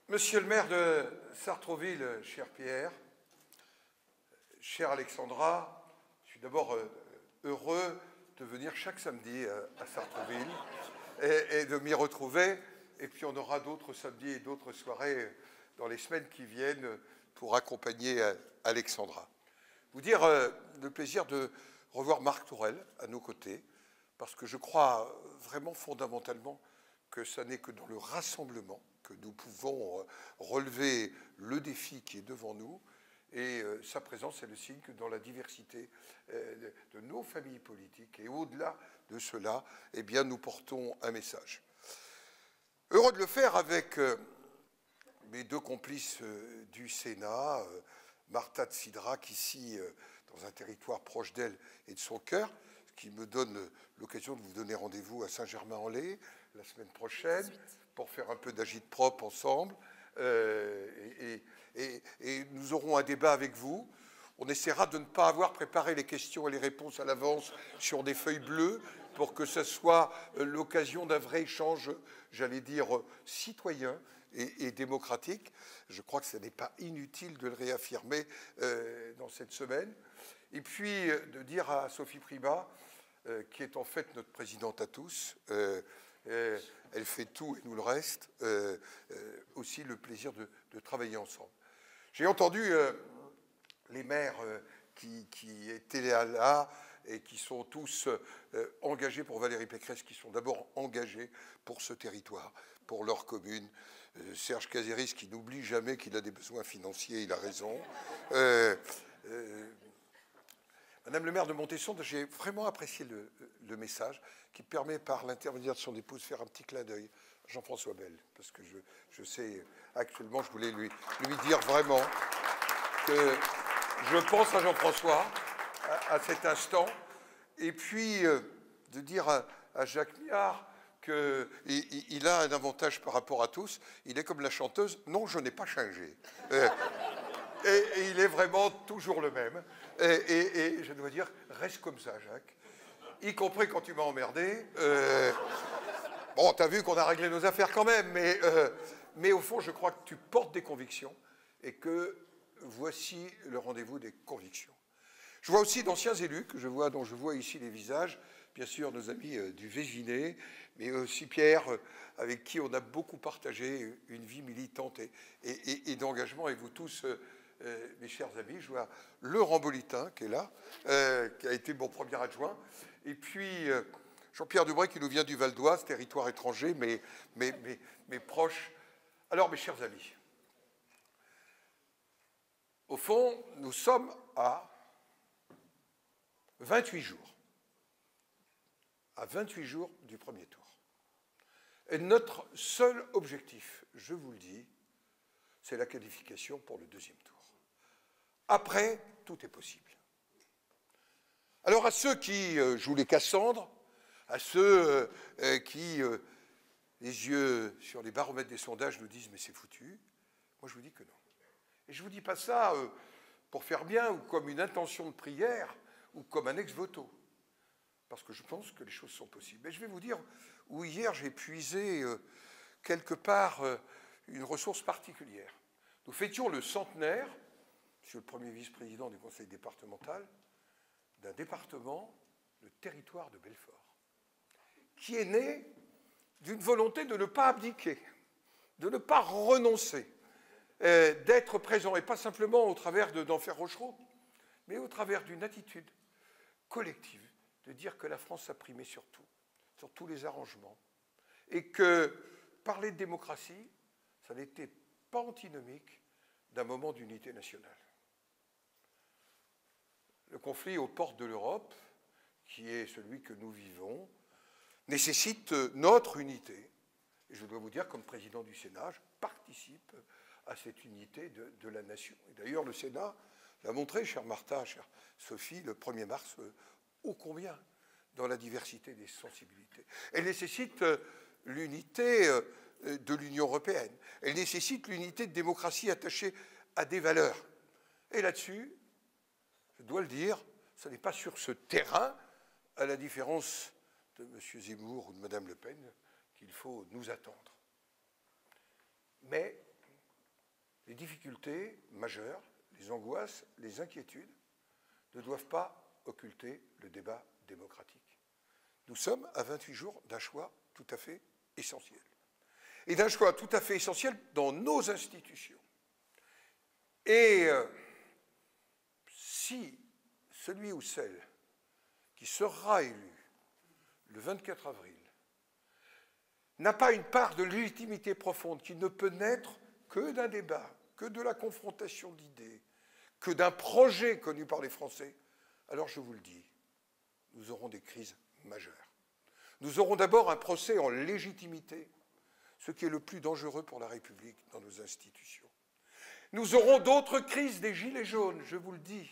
Monsieur le maire de Sartrouville, cher Pierre, chère Alexandra, je suis d'abord heureux de venir chaque samedi à Sartrouville et de m'y retrouver. Et puis on aura d'autres samedis et d'autres soirées dans les semaines qui viennent pour accompagner Alexandra. Vous dire le plaisir de revoir Marc Tourelle à nos côtés, parce que je crois vraiment fondamentalement que ça n'est que dans le rassemblement que nous pouvons relever le défi qui est devant nous. Et sa présence est le signe que dans la diversité de nos familles politiques et au-delà de cela, eh bien, nous portons un message. Heureux de le faire avec mes deux complices du Sénat, Marta Tsidrack, ici dans un territoire proche d'elle et de son cœur, ce qui me donne l'occasion de vous donner rendez-vous à Saint-Germain-en-Laye la semaine prochaine pour faire un peu d'agite-prop ensemble. Et nous aurons un débat avec vous. On essaiera de ne pas avoir préparé les questions et les réponses à l'avance sur des feuilles bleues pour que ce soit l'occasion d'un vrai échange, j'allais dire, citoyen et démocratique. Je crois que ce n'est pas inutile de le réaffirmer dans cette semaine. Et puis de dire à Sophie Primas, qui est en fait notre présidente à tous, elle fait tout et nous le reste, aussi le plaisir de travailler ensemble. J'ai entendu les maires qui étaient là et qui sont tous engagés pour Valérie Pécresse, qui sont d'abord engagés pour ce territoire, pour leur commune. Serge Cazeris, qui n'oublie jamais qu'il a des besoins financiers, il a raison. Madame le maire de Montesson, j'ai vraiment apprécié le message qui permet, par l'intermédiaire de son épouse, faire un petit clin d'œil à Jean-François Bel, parce que je sais, actuellement, je voulais lui dire vraiment que je pense à Jean-François à cet instant, et puis de dire à Jacques Miard qu'il a un avantage par rapport à tous, il est comme la chanteuse, non, je n'ai pas changé. Et il est vraiment toujours le même. Et je dois dire, reste comme ça, Jacques. Y compris quand tu m'as emmerdé. Bon, t'as vu qu'on a réglé nos affaires quand même, mais au fond, je crois que tu portes des convictions et que voici le rendez-vous des convictions. Je vois aussi d'anciens élus dont je vois ici les visages, bien sûr nos amis du Vésinet, mais aussi Pierre, avec qui on a beaucoup partagé une vie militante et d'engagement, et vous tous, mes chers amis. Je vois Laurent Bolitin qui est là, qui a été mon premier adjoint, et puis Jean-Pierre Dubray qui nous vient du Val d'Oise, territoire étranger, mais proche. Alors, mes chers amis, au fond, nous sommes à 28 jours. À 28 jours du premier tour. Et notre seul objectif, je vous le dis, c'est la qualification pour le deuxième tour. Après, tout est possible. Alors à ceux qui jouent les Cassandres, à ceux qui, les yeux sur les baromètres des sondages, nous disent « mais c'est foutu », moi je vous dis que non. Et je ne vous dis pas ça pour faire bien ou comme une intention de prière ou comme un ex-voto, parce que je pense que les choses sont possibles. Mais je vais vous dire où hier j'ai puisé quelque part une ressource particulière. Nous fêtions le centenaire, monsieur le premier vice-président du conseil départemental, d'un département, le territoire de Belfort, qui est né d'une volonté de ne pas abdiquer, de ne pas renoncer, d'être présent, et pas simplement au travers d'Enfer Rochereau, mais au travers d'une attitude collective, de dire que la France a primé sur tout, sur tous les arrangements, et que parler de démocratie, ça n'était pas antinomique d'un moment d'unité nationale. Le conflit aux portes de l'Europe, qui est celui que nous vivons, nécessite notre unité. Et je dois vous dire, comme président du Sénat, je participe à cette unité de la nation. Et d'ailleurs, le Sénat l'a montré, chère Martha, chère Sophie, le 1er mars, ô combien dans la diversité des sensibilités. Elle nécessite l'unité de l'Union européenne. Elle nécessite l'unité de démocratie attachée à des valeurs. Et là-dessus, je dois le dire, ce n'est pas sur ce terrain, à la différence de M. Zemmour ou de Mme Le Pen, qu'il faut nous attendre. Mais difficultés majeures, les angoisses, les inquiétudes ne doivent pas occulter le débat démocratique. Nous sommes à 28 jours d'un choix tout à fait essentiel. Et d'un choix tout à fait essentiel dans nos institutions. Et si celui ou celle qui sera élu le 24 avril n'a pas une part de légitimité profonde qui ne peut naître que d'un débat, que de la confrontation d'idées, que d'un projet connu par les Français, alors je vous le dis, nous aurons des crises majeures. Nous aurons d'abord un procès en légitimité, ce qui est le plus dangereux pour la République dans nos institutions. Nous aurons d'autres crises des gilets jaunes, je vous le dis.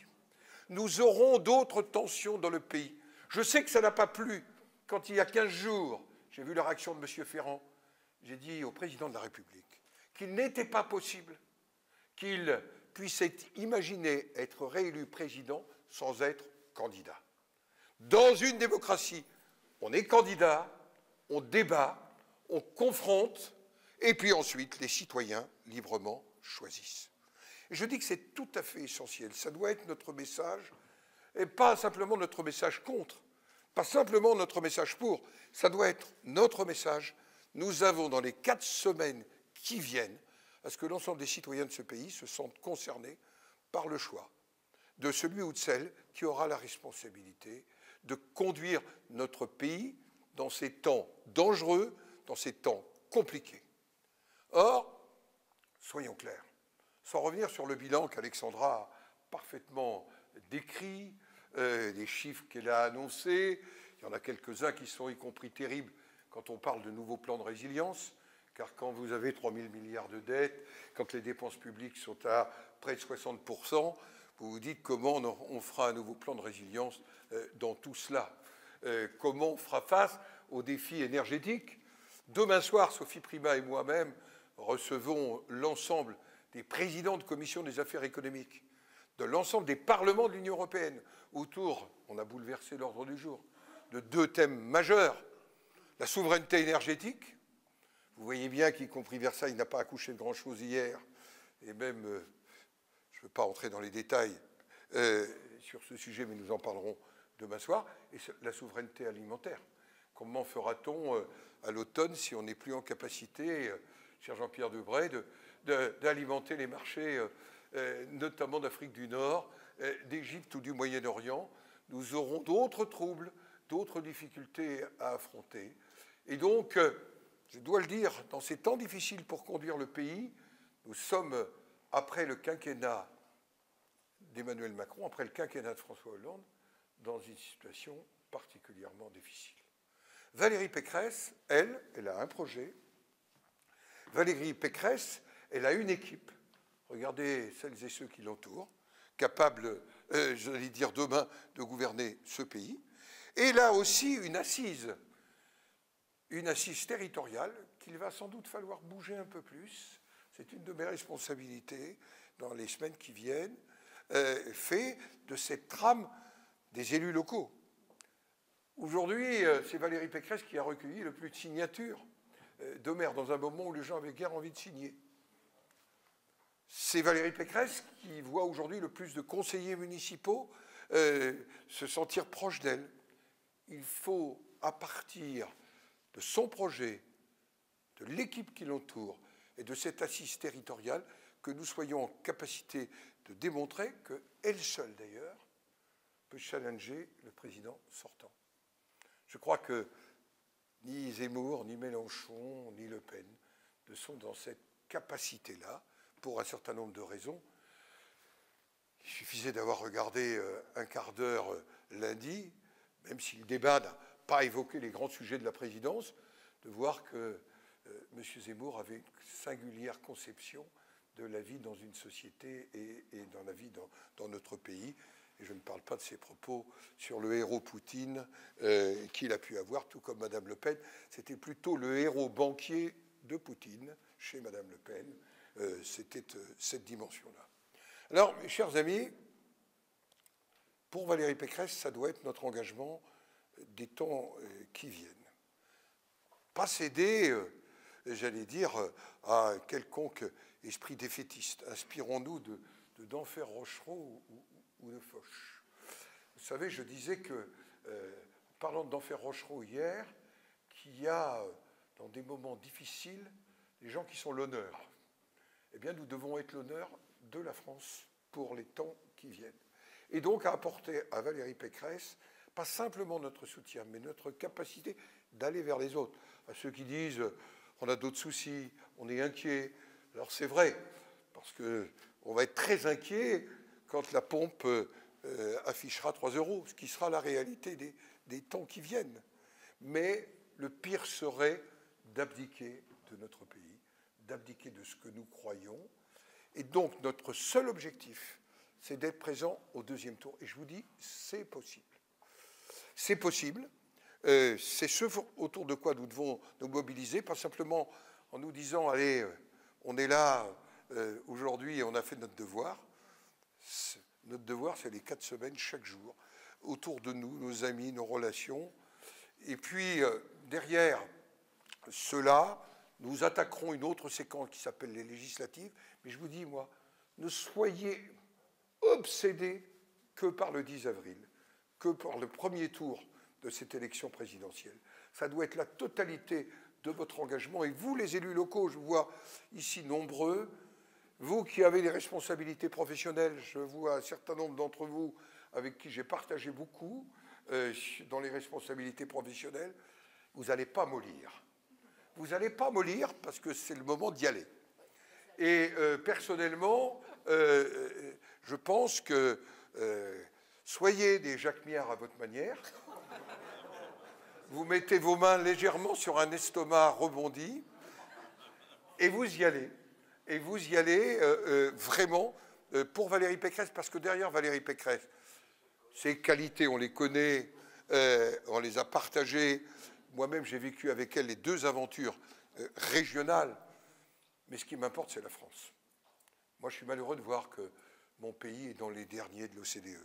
Nous aurons d'autres tensions dans le pays. Je sais que ça n'a pas plu quand il y a 15 jours, j'ai vu la réaction de M. Ferrand, j'ai dit au président de la République qu'il n'était pas possible qu'il puisse imaginer être réélu président sans être candidat. Dans une démocratie, on est candidat, on débat, on confronte, et puis ensuite les citoyens librement choisissent. Et je dis que c'est tout à fait essentiel. Ça doit être notre message, et pas simplement notre message contre, pas simplement notre message pour, ça doit être notre message. Nous avons dans les 4 semaines qui viennent à ce que l'ensemble des citoyens de ce pays se sentent concernés par le choix de celui ou de celle qui aura la responsabilité de conduire notre pays dans ces temps dangereux, dans ces temps compliqués. Or, soyons clairs, sans revenir sur le bilan qu'Alexandra a parfaitement décrit, les chiffres qu'elle a annoncés, il y en a quelques-uns qui sont y compris terribles quand on parle de nouveaux plans de résilience, car quand vous avez 3 000 milliards de dettes, quand les dépenses publiques sont à près de 60%, vous vous dites comment on fera un nouveau plan de résilience dans tout cela. Comment on fera face aux défis énergétiques. Demain soir, Sophie Primas et moi-même recevons l'ensemble des présidents de commission des affaires économiques, de l'ensemble des parlements de l'Union européenne, autour, on a bouleversé l'ordre du jour, de 2 thèmes majeurs. La souveraineté énergétique. Vous voyez bien qu'y compris Versailles n'a pas accouché de grand-chose hier, et même, je ne veux pas entrer dans les détails sur ce sujet, mais nous en parlerons demain soir, et la souveraineté alimentaire. Comment fera-t-on à l'automne si on n'est plus en capacité, cher Jean-Pierre Debray, d'alimenter les marchés, notamment d'Afrique du Nord, d'Égypte ou du Moyen-Orient? Nous aurons d'autres troubles, d'autres difficultés à affronter. Et donc, je dois le dire, dans ces temps difficiles pour conduire le pays, nous sommes, après le quinquennat d'Emmanuel Macron, après le quinquennat de François Hollande, dans une situation particulièrement difficile. Valérie Pécresse, elle a un projet. Valérie Pécresse, elle a une équipe. Regardez celles et ceux qui l'entourent, capables, j'allais dire demain, de gouverner ce pays. Et là aussi une assise territoriale qu'il va sans doute falloir bouger un peu plus. C'est une de mes responsabilités dans les semaines qui viennent, fait de cette trame des élus locaux. Aujourd'hui, c'est Valérie Pécresse qui a recueilli le plus de signatures de maires dans un moment où les gens avaient guère envie de signer. C'est Valérie Pécresse qui voit aujourd'hui le plus de conseillers municipaux se sentir proches d'elle. Il faut, à partir de son projet, de l'équipe qui l'entoure et de cette assise territoriale, que nous soyons en capacité de démontrer qu'elle seule, d'ailleurs, peut challenger le président sortant. Je crois que ni Zemmour, ni Mélenchon, ni Le Pen ne sont dans cette capacité-là, pour un certain nombre de raisons. Il suffisait d'avoir regardé un quart d'heure lundi, même si le débat n'a pas évoqué les grands sujets de la présidence, de voir que M. Zemmour avait une singulière conception de la vie dans une société et dans la vie dans notre pays. Et je ne parle pas de ses propos sur le héros Poutine qu'il a pu avoir, tout comme Mme Le Pen. C'était plutôt le héros banquier de Poutine, chez Mme Le Pen. C'était cette dimension-là. Alors, mes chers amis, pour Valérie Pécresse, ça doit être notre engagement des temps qui viennent. Pas céder, j'allais dire, à quelconque esprit défaitiste. Inspirons-nous d'Enfer Rochereau ou de Foch. Vous savez, je disais que, parlant d'Enfer Rochereau hier, qu'il y a, dans des moments difficiles, des gens qui sont l'honneur. Eh bien, nous devons être l'honneur de la France pour les temps qui viennent. Et donc, à apporter à Valérie Pécresse, pas simplement notre soutien, mais notre capacité d'aller vers les autres. À ceux qui disent on a d'autres soucis, on est inquiet. Alors c'est vrai, parce qu'on va être très inquiet quand la pompe affichera 3 €, ce qui sera la réalité des temps qui viennent. Mais le pire serait d'abdiquer de notre pays, d'abdiquer de ce que nous croyons. Et donc notre seul objectif, c'est d'être présent au 2e tour. Et je vous dis, c'est possible. C'est possible. C'est ce autour de quoi nous devons nous mobiliser, pas simplement en nous disant, allez, on est là aujourd'hui et on a fait notre devoir. Notre devoir, c'est les 4 semaines, chaque jour, autour de nous, nos amis, nos relations. Et puis, derrière cela, nous attaquerons une autre séquence qui s'appelle les législatives. Mais je vous dis, moi, ne soyez obsédés que par le 10 avril, que par le premier tour de cette élection présidentielle. Ça doit être la totalité de votre engagement. Et vous, les élus locaux, je vous vois ici nombreux, vous qui avez des responsabilités professionnelles, je vois un certain nombre d'entre vous avec qui j'ai partagé beaucoup dans les responsabilités professionnelles, vous n'allez pas mollir. Vous n'allez pas mollir parce que c'est le moment d'y aller. Et personnellement, je pense que soyez des Jacques Miard à votre manière. Vous mettez vos mains légèrement sur un estomac rebondi et vous y allez. Et vous y allez vraiment pour Valérie Pécresse, parce que derrière Valérie Pécresse, ses qualités, on les connaît, on les a partagées. Moi-même, j'ai vécu avec elle les 2 aventures régionales. Mais ce qui m'importe, c'est la France. Moi, je suis malheureux de voir que mon pays est dans les derniers de l'OCDE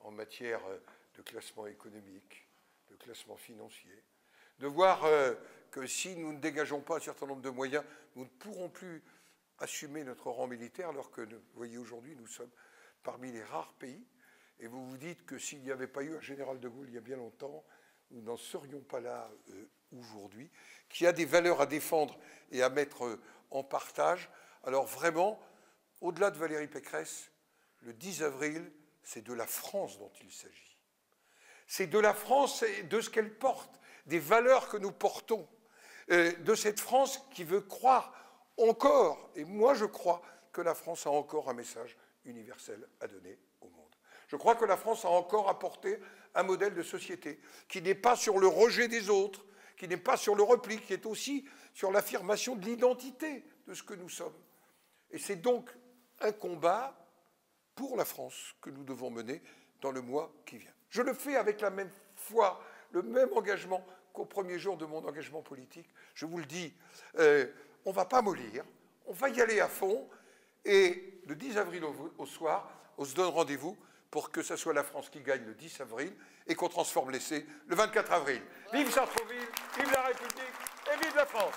en matière de classement économique, de classement financier. De voir que si nous ne dégageons pas un certain nombre de moyens, nous ne pourrons plus assumer notre rang militaire, alors que, vous voyez, aujourd'hui, nous sommes parmi les rares pays. Et vous vous dites que s'il n'y avait pas eu un général de Gaulle il y a bien longtemps, nous n'en serions pas là aujourd'hui, qui a des valeurs à défendre et à mettre en partage. Alors vraiment, au-delà de Valérie Pécresse, le 10 avril, c'est de la France dont il s'agit. C'est de la France et de ce qu'elle porte, des valeurs que nous portons, de cette France qui veut croire encore, et moi je crois que la France a encore un message universel à donner au monde. Je crois que la France a encore apporté un modèle de société qui n'est pas sur le rejet des autres, qui n'est pas sur le repli, qui est aussi sur l'affirmation de l'identité de ce que nous sommes. Et c'est donc un combat pour la France que nous devons mener dans le mois qui vient. Je le fais avec la même foi, le même engagement qu'au premier jour de mon engagement politique. Je vous le dis, on ne va pas mollir, on va y aller à fond. Et le 10 avril au soir, on se donne rendez-vous pour que ce soit la France qui gagne le 10 avril et qu'on transforme l'essai le 24 avril. Vive Sartreville, vive la République et vive la France!